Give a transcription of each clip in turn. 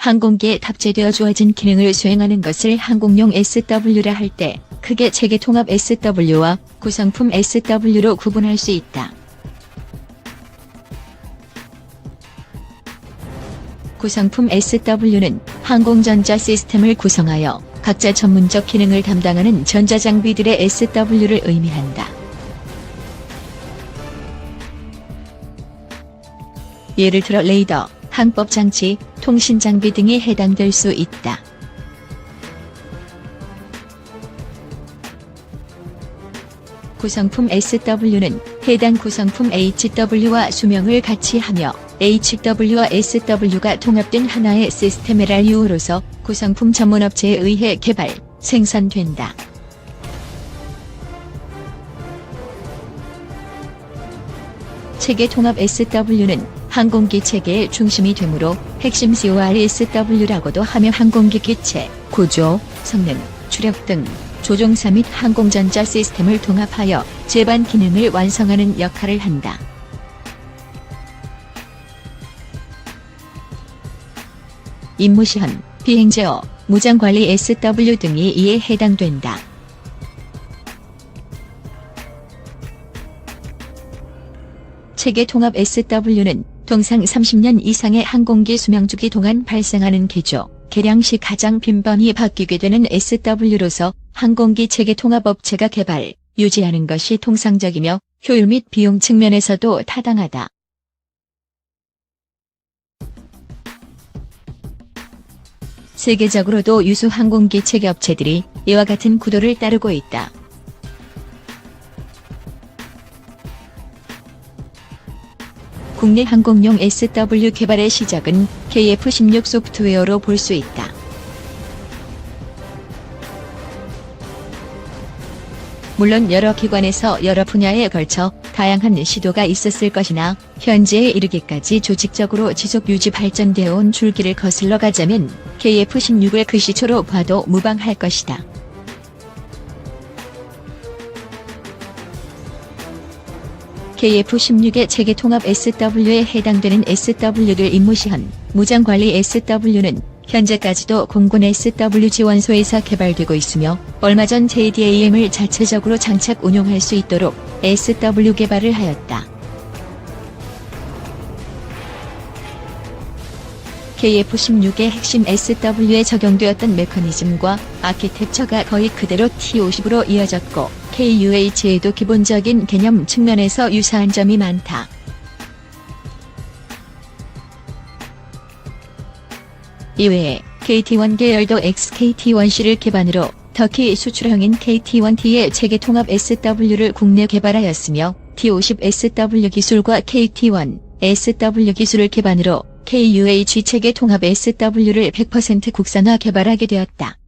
항공기에 탑재되어 주어진 기능을 수행하는 것을 항공용 SW라 할 때 크게 체계통합 SW와 구성품 SW로 구분할 수 있다. 구성품 SW는 항공전자 시스템을 구성하여 각자 전문적 기능을 담당하는 전자장비들의 SW를 의미한다. 예를 들어 레이더, 항법장치, 통신장비 등이 해당될 수 있다. 구성품 SW는 해당 구성품 HW와 수명을 같이 하며 HW와 SW가 통합된 하나의 시스템이라 이유로서 구성품 전문업체에 의해 개발, 생산된다. 체계통합 SW는 항공기 체계의 중심이 되므로 핵심 CORSW라고도 하며 항공기 기체, 구조, 성능, 추력 등 조종사 및 항공전자 시스템을 통합하여 제반 기능을 완성하는 역할을 한다. 임무시험, 비행제어, 무장관리 SW 등이 이에 해당된다. 체계통합 SW는 통상 30년 이상의 항공기 수명주기 동안 발생하는 기조, 개량 시 가장 빈번히 바뀌게 되는 SW로서 항공기 체계통합업체가 개발, 유지하는 것이 통상적이며 효율 및 비용 측면에서도 타당하다. 세계적으로도 유수 항공기 체계업체들이 이와 같은 구도를 따르고 있다. 국내 항공용 SW 개발의 시작은 KF-16 소프트웨어로 볼 수 있다. 물론 여러 기관에서 여러 분야에 걸쳐 다양한 시도가 있었을 것이나 현재에 이르기까지 조직적으로 지속 유지 발전되어 온 줄기를 거슬러 가자면 KF-16을 그 시초로 봐도 무방할 것이다. KF-16의 체계통합 SW에 해당되는 SW들 임무시험, 무장관리 SW는 현재까지도 공군 SW 지원소에서 개발되고 있으며 얼마 전 JDAM을 자체적으로 장착 운용할 수 있도록 SW 개발을 하였다. KF-16의 핵심 SW에 적용되었던 메커니즘과 아키텍처가 거의 그대로 T-50으로 이어졌고 KUH에도 기본적인 개념 측면에서 유사한 점이 많다. 이외에 KT-1 계열도 XKT-1C를 기반으로 터키 수출형인 KT-1T의 체계통합 SW를 국내 개발하였으며 T-50SW 기술과 KT-1 SW 기술을 기반으로 KUH 체계통합 SW를 100% 국산화 개발하게 되었다.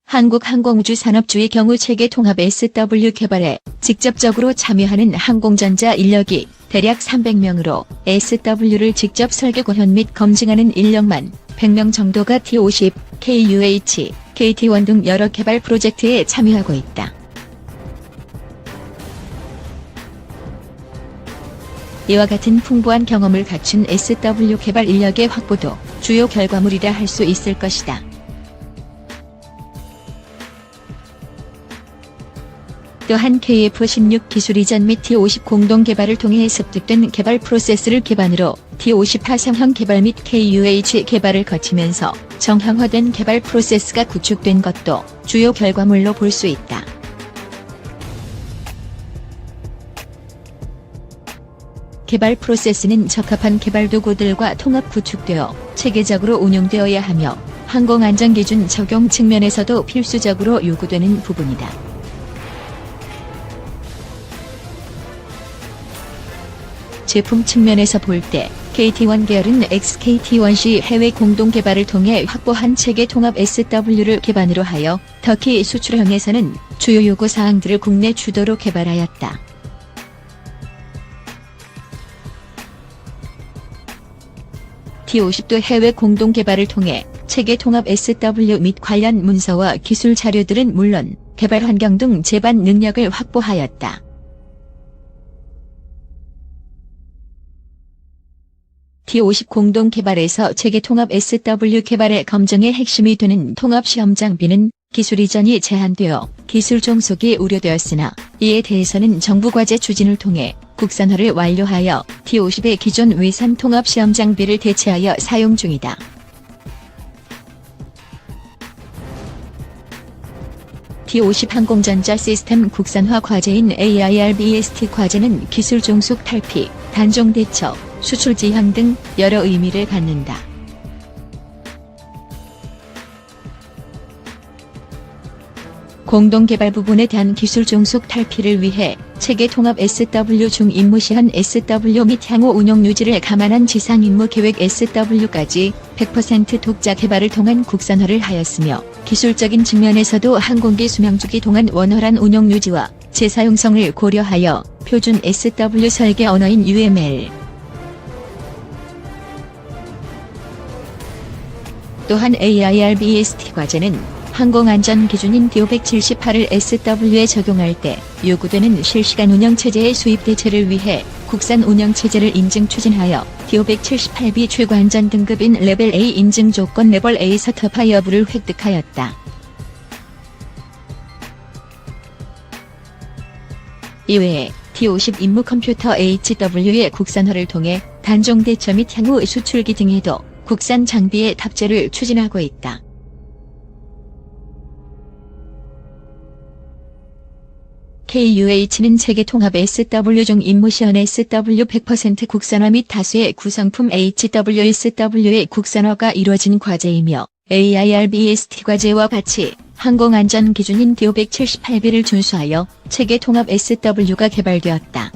한국항공우주산업주의 경우 체계통합 SW 개발에 직접적으로 참여하는 항공전자 인력이 대략 300명으로 SW를 직접 설계 구현 및 검증하는 인력만 100명 정도가 T-50, KUH, KT-1 등 여러 개발 프로젝트에 참여하고 있다. 이와 같은 풍부한 경험을 갖춘 SW 개발 인력의 확보도 주요 결과물이라 할 수 있을 것이다. 또한 KF-16 기술 이전 및 T-50 공동 개발을 통해 습득된 개발 프로세스를 기반으로 T-50 파생형 개발 및 KUH 개발을 거치면서 정형화된 개발 프로세스가 구축된 것도 주요 결과물로 볼 수 있다. 개발 프로세스는 적합한 개발 도구들과 통합 구축되어 체계적으로 운용되어야 하며 항공안전기준 적용 측면에서도 필수적으로 요구되는 부분이다. 제품 측면에서 볼 때 KT-1 계열은 XKT-1C 해외 공동 개발을 통해 확보한 체계 통합 SW를 기반으로 하여 터키 수출형에서는 주요 요구 사항들을 국내 주도로 개발하였다. T-50도 해외 공동 개발을 통해 체계 통합 SW 및 관련 문서와 기술 자료들은 물론 개발 환경 등 제반 능력을 확보하였다. T50 공동 개발에서 체계 통합 SW 개발의 검증의 핵심이 되는 통합시험 장비는 기술 이전이 제한되어 기술 종속이 우려되었으나 이에 대해서는 정부 과제 추진을 통해 국산화를 완료하여 T50의 기존 외산 통합시험 장비를 대체하여 사용 중이다. T50 항공전자 시스템 국산화 과제인 AIRBST 과제는 기술 종속 탈피, 단종 대처, 수출 지향 등 여러 의미를 갖는다. 공동개발 부분에 대한 기술 종속 탈피를 위해 체계 통합 SW 중 임무 시한 SW 및 향후 운영 유지를 감안한 지상 임무 계획 SW까지 100% 독자 개발을 통한 국산화를 하였으며 기술적인 측면에서도 항공기 수명주기 동안 원활한 운영 유지와 재사용성을 고려하여 표준 SW 설계 언어인 UML 또한 AIRBST 과제는 항공안전 기준인 DO-178을 SW에 적용할 때 요구되는 실시간 운영체제의 수입 대체를 위해 국산 운영체제를 인증 추진하여 DO-178B 최고안전 등급인 레벨 A 인증 조건 레벨 A 서터파 여부를 획득하였다. 이외에 T50 임무 컴퓨터 HW의 국산화를 통해 단종 대처 및 향후 수출기 등에도 국산 장비의 탑재를 추진하고 있다. KUH는 체계 통합 SW 중 임무 시연 SW 100% 국산화 및 다수의 구성품 HWSW의 국산화가 이루어진 과제이며 AIRBST 과제와 같이 항공안전 기준인 DO-178B를 준수하여 체계 통합 SW가 개발되었다.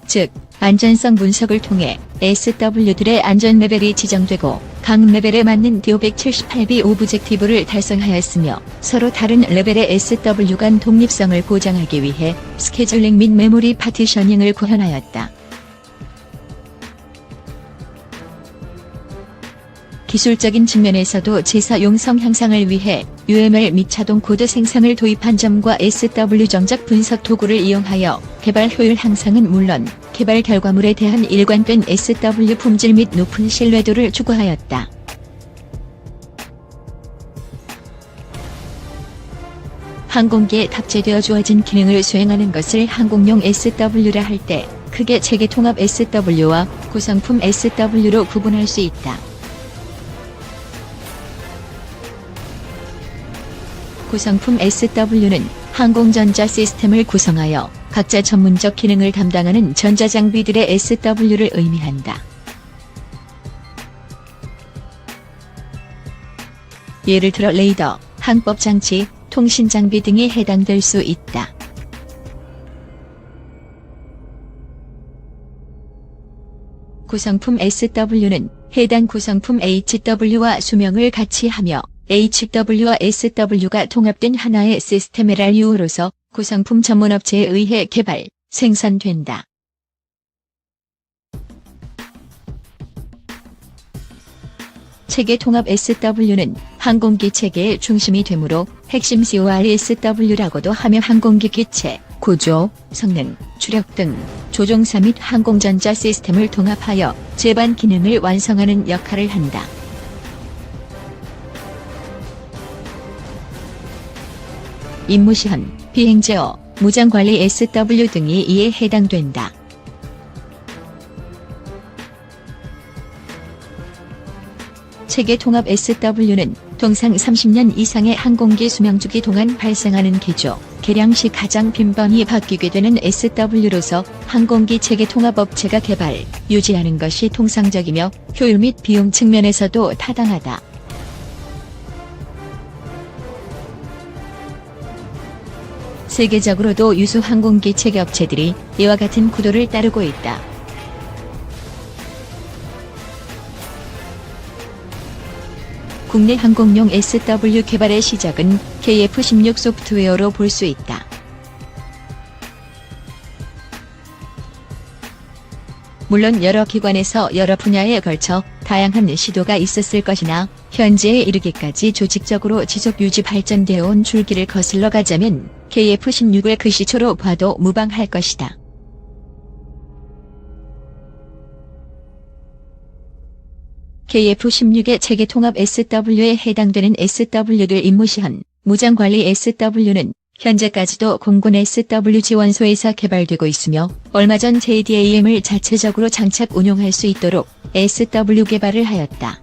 즉, 안전성 분석을 통해 SW들의 안전 레벨이 지정되고 각 레벨에 맞는 DO-178B 오브젝티브를 달성하였으며 서로 다른 레벨의 SW 간 독립성을 보장하기 위해 스케줄링 및 메모리 파티셔닝을 구현하였다. 기술적인 측면에서도 재사용성 향상을 위해 UML 및 자동 코드 생성을 도입한 점과 SW 정작 분석 도구를 이용하여 개발 효율 향상은 물론 개발 결과물에 대한 일관된 SW 품질 및 높은 신뢰도를 추구하였다. 항공기에 탑재되어 주어진 기능을 수행하는 것을 항공용 SW라 할 때 크게 체계 통합 SW와 구성품 SW로 구분할 수 있다. 구성품 SW는 항공전자 시스템을 구성하여 각자 전문적 기능을 담당하는 전자장비들의 SW를 의미한다. 예를 들어 레이더, 항법장치, 통신장비 등이 해당될 수 있다. 구성품 SW는 해당 구성품 HW와 수명을 같이 하며 HW와 SW가 통합된 하나의 시스템 LRU로서 구성품 전문업체에 의해 개발, 생산된다. 체계 통합 SW는 항공기 체계의 중심이 되므로 핵심 CORSW라고도 하며 항공기 기체, 구조, 성능, 추력 등 조종사 및 항공전자 시스템을 통합하여 제반 기능을 완성하는 역할을 한다. 임무 시한, 비행 제어, 무장 관리 SW 등이 이에 해당된다. 체계 통합 SW는 통상 30년 이상의 항공기 수명주기 동안 발생하는 기조, 개량 시 가장 빈번히 바뀌게 되는 SW로서 항공기 체계 통합 업체가 개발, 유지하는 것이 통상적이며 효율 및 비용 측면에서도 타당하다. 세계적으로도 유수 항공기 체계 업체들이 이와 같은 구도를 따르고 있다. 국내 항공용 SW 개발의 시작은 KF-16 소프트웨어로 볼 수 있다. 물론 여러 기관에서 여러 분야에 걸쳐 다양한 시도가 있었을 것이나 현재에 이르기까지 조직적으로 지속 유지 발전되어 온 줄기를 거슬러 가자면 KF-16을 그 시초로 봐도 무방할 것이다. KF-16의 체계통합 SW에 해당되는 SW들 임무시한 무장관리 SW는 현재까지도 공군 SW 지원소에서 개발되고 있으며 얼마 전 JDAM을 자체적으로 장착 운용할 수 있도록 SW 개발을 하였다.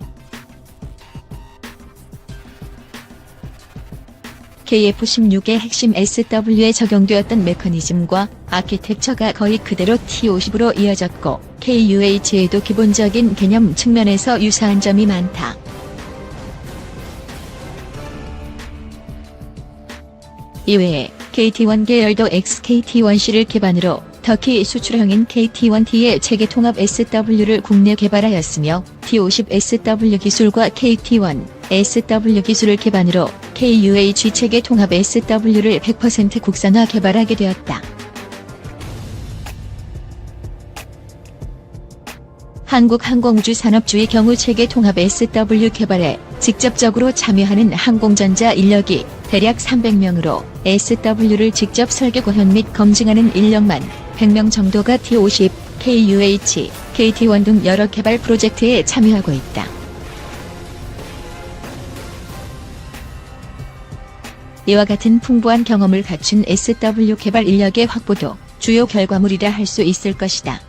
KF-16의 핵심 SW에 적용되었던 메커니즘과 아키텍처가 거의 그대로 T-50으로 이어졌고 KUH에도 기본적인 개념 측면에서 유사한 점이 많다. 이외에 KT-1 계열도 XKT-1C를 기반으로 터키 수출형인 KT-1T의 체계통합 SW를 국내 개발하였으며 T-50SW 기술과 KT-1 SW 기술을 기반으로 KUH 체계통합 SW를 100% 국산화 개발하게 되었다. 한국항공우주산업주의 경우 체계통합 SW 개발에 직접적으로 참여하는 항공전자 인력이 대략 300명으로 SW를 직접 설계 고현 및 검증하는 인력만 100명 정도가 T-50, KUH, KT-1 등 여러 개발 프로젝트에 참여하고 있다. 이와 같은 풍부한 경험을 갖춘 SW 개발 인력의 확보도 주요 결과물이라 할 수 있을 것이다.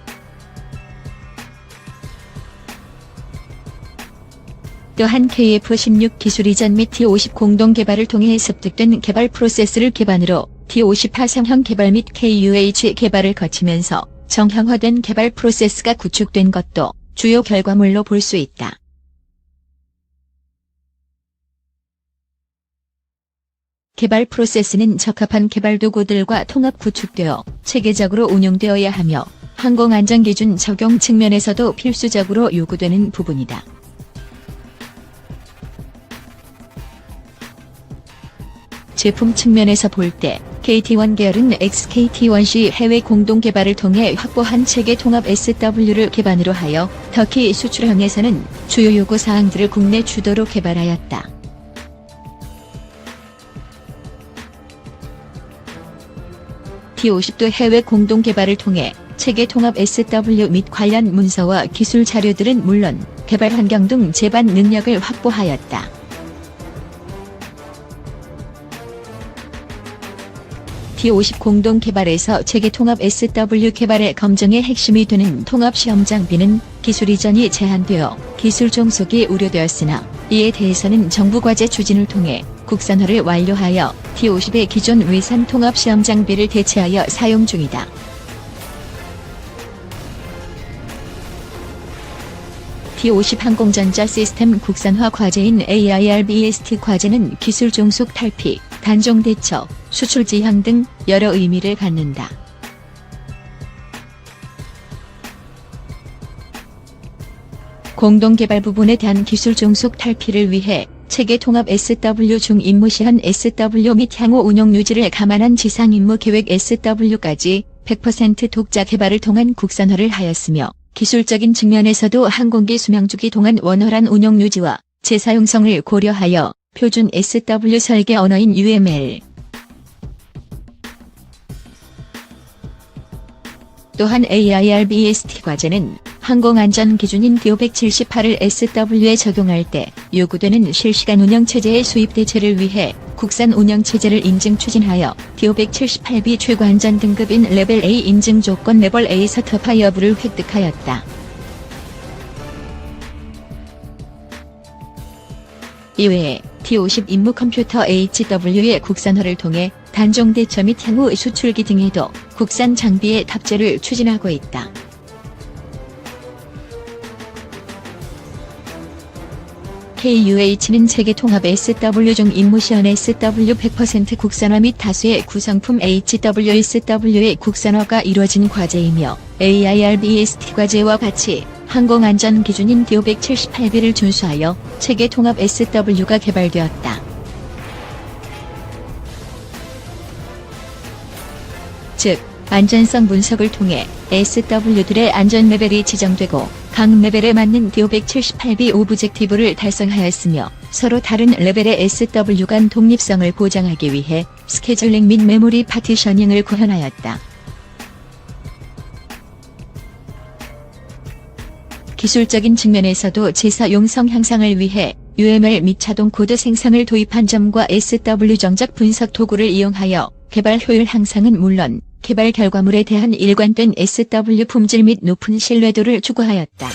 또한 KF-16 기술 이전 및 T-50 공동 개발을 통해 습득된 개발 프로세스를 기반으로 T-50 파상형 개발 및 KUH 개발을 거치면서 정형화된 개발 프로세스가 구축된 것도 주요 결과물로 볼 수 있다. 개발 프로세스는 적합한 개발 도구들과 통합 구축되어 체계적으로 운용되어야 하며 항공안전기준 적용 측면에서도 필수적으로 요구되는 부분이다. 제품 측면에서 볼 때 KT-1 계열은 XKT-1C 해외 공동 개발을 통해 확보한 체계 통합 SW를 기반으로 하여 터키 수출형에서는 주요 요구 사항들을 국내 주도로 개발하였다. T-50도 해외 공동 개발을 통해 체계 통합 SW 및 관련 문서와 기술 자료들은 물론 개발 환경 등 제반 능력을 확보하였다. T-50 공동 개발에서 체계 통합 SW 개발의 검증의 핵심이 되는 통합 시험 장비는 기술 이전이 제한되어 기술 종속이 우려되었으나 이에 대해서는 정부 과제 추진을 통해 국산화를 완료하여 T-50의 기존 외산 통합 시험 장비를 대체하여 사용 중이다. T-50 항공전자 시스템 국산화 과제인 AIRBEST 과제는 기술 종속 탈피, 단종 대처, 수출 지향 등 여러 의미를 갖는다. 공동 개발 부분에 대한 기술 종속 탈피를 위해 체계 통합 SW 중 임무시한 SW 및 향후 운영 유지를 감안한 지상 임무 계획 SW까지 100% 독자 개발을 통한 국산화를 하였으며 기술적인 측면에서도 항공기 수명주기 동안 원활한 운영 유지와 재사용성을 고려하여 표준 SW 설계 언어인 UML 또한 AIRBEST 과제는 항공안전 기준인 DO-178을 SW에 적용할 때 요구되는 실시간 운영체제의 수입 대체를 위해 국산 운영체제를 인증 추진하여 DO-178B 최고안전 등급인 레벨 A 인증 조건 레벨 A 서터파 여부를 획득하였다. 이외에 T-50 임무 컴퓨터 HW의 국산화를 통해 단종 대처 및 향후 수출기 등에도 국산 장비의 탑재를 추진하고 있다. KUH는 체계 통합 SW 중 임무시한 SW 100% 국산화 및 다수의 구성품 HWSW의 국산화가 이루어진 과제이며 AIRBEST 과제와 같이 항공안전 기준인 DO-178B를 준수하여 체계 통합 SW가 개발되었다. 즉, 안전성 분석을 통해 SW들의 안전 레벨이 지정되고 각 레벨에 맞는 DO-178B 오브젝티브를 달성하였으며 서로 다른 레벨의 SW 간 독립성을 보장하기 위해 스케줄링 및 메모리 파티셔닝을 구현하였다. 기술적인 측면에서도 제사 용성 향상을 위해 UML 및 자동 코드 생성을 도입한 점과 SW 정작 분석 도구를 이용하여 개발 효율 향상은 물론 개발 결과물에 대한 일관된 SW 품질 및 높은 신뢰도를 추구하였다.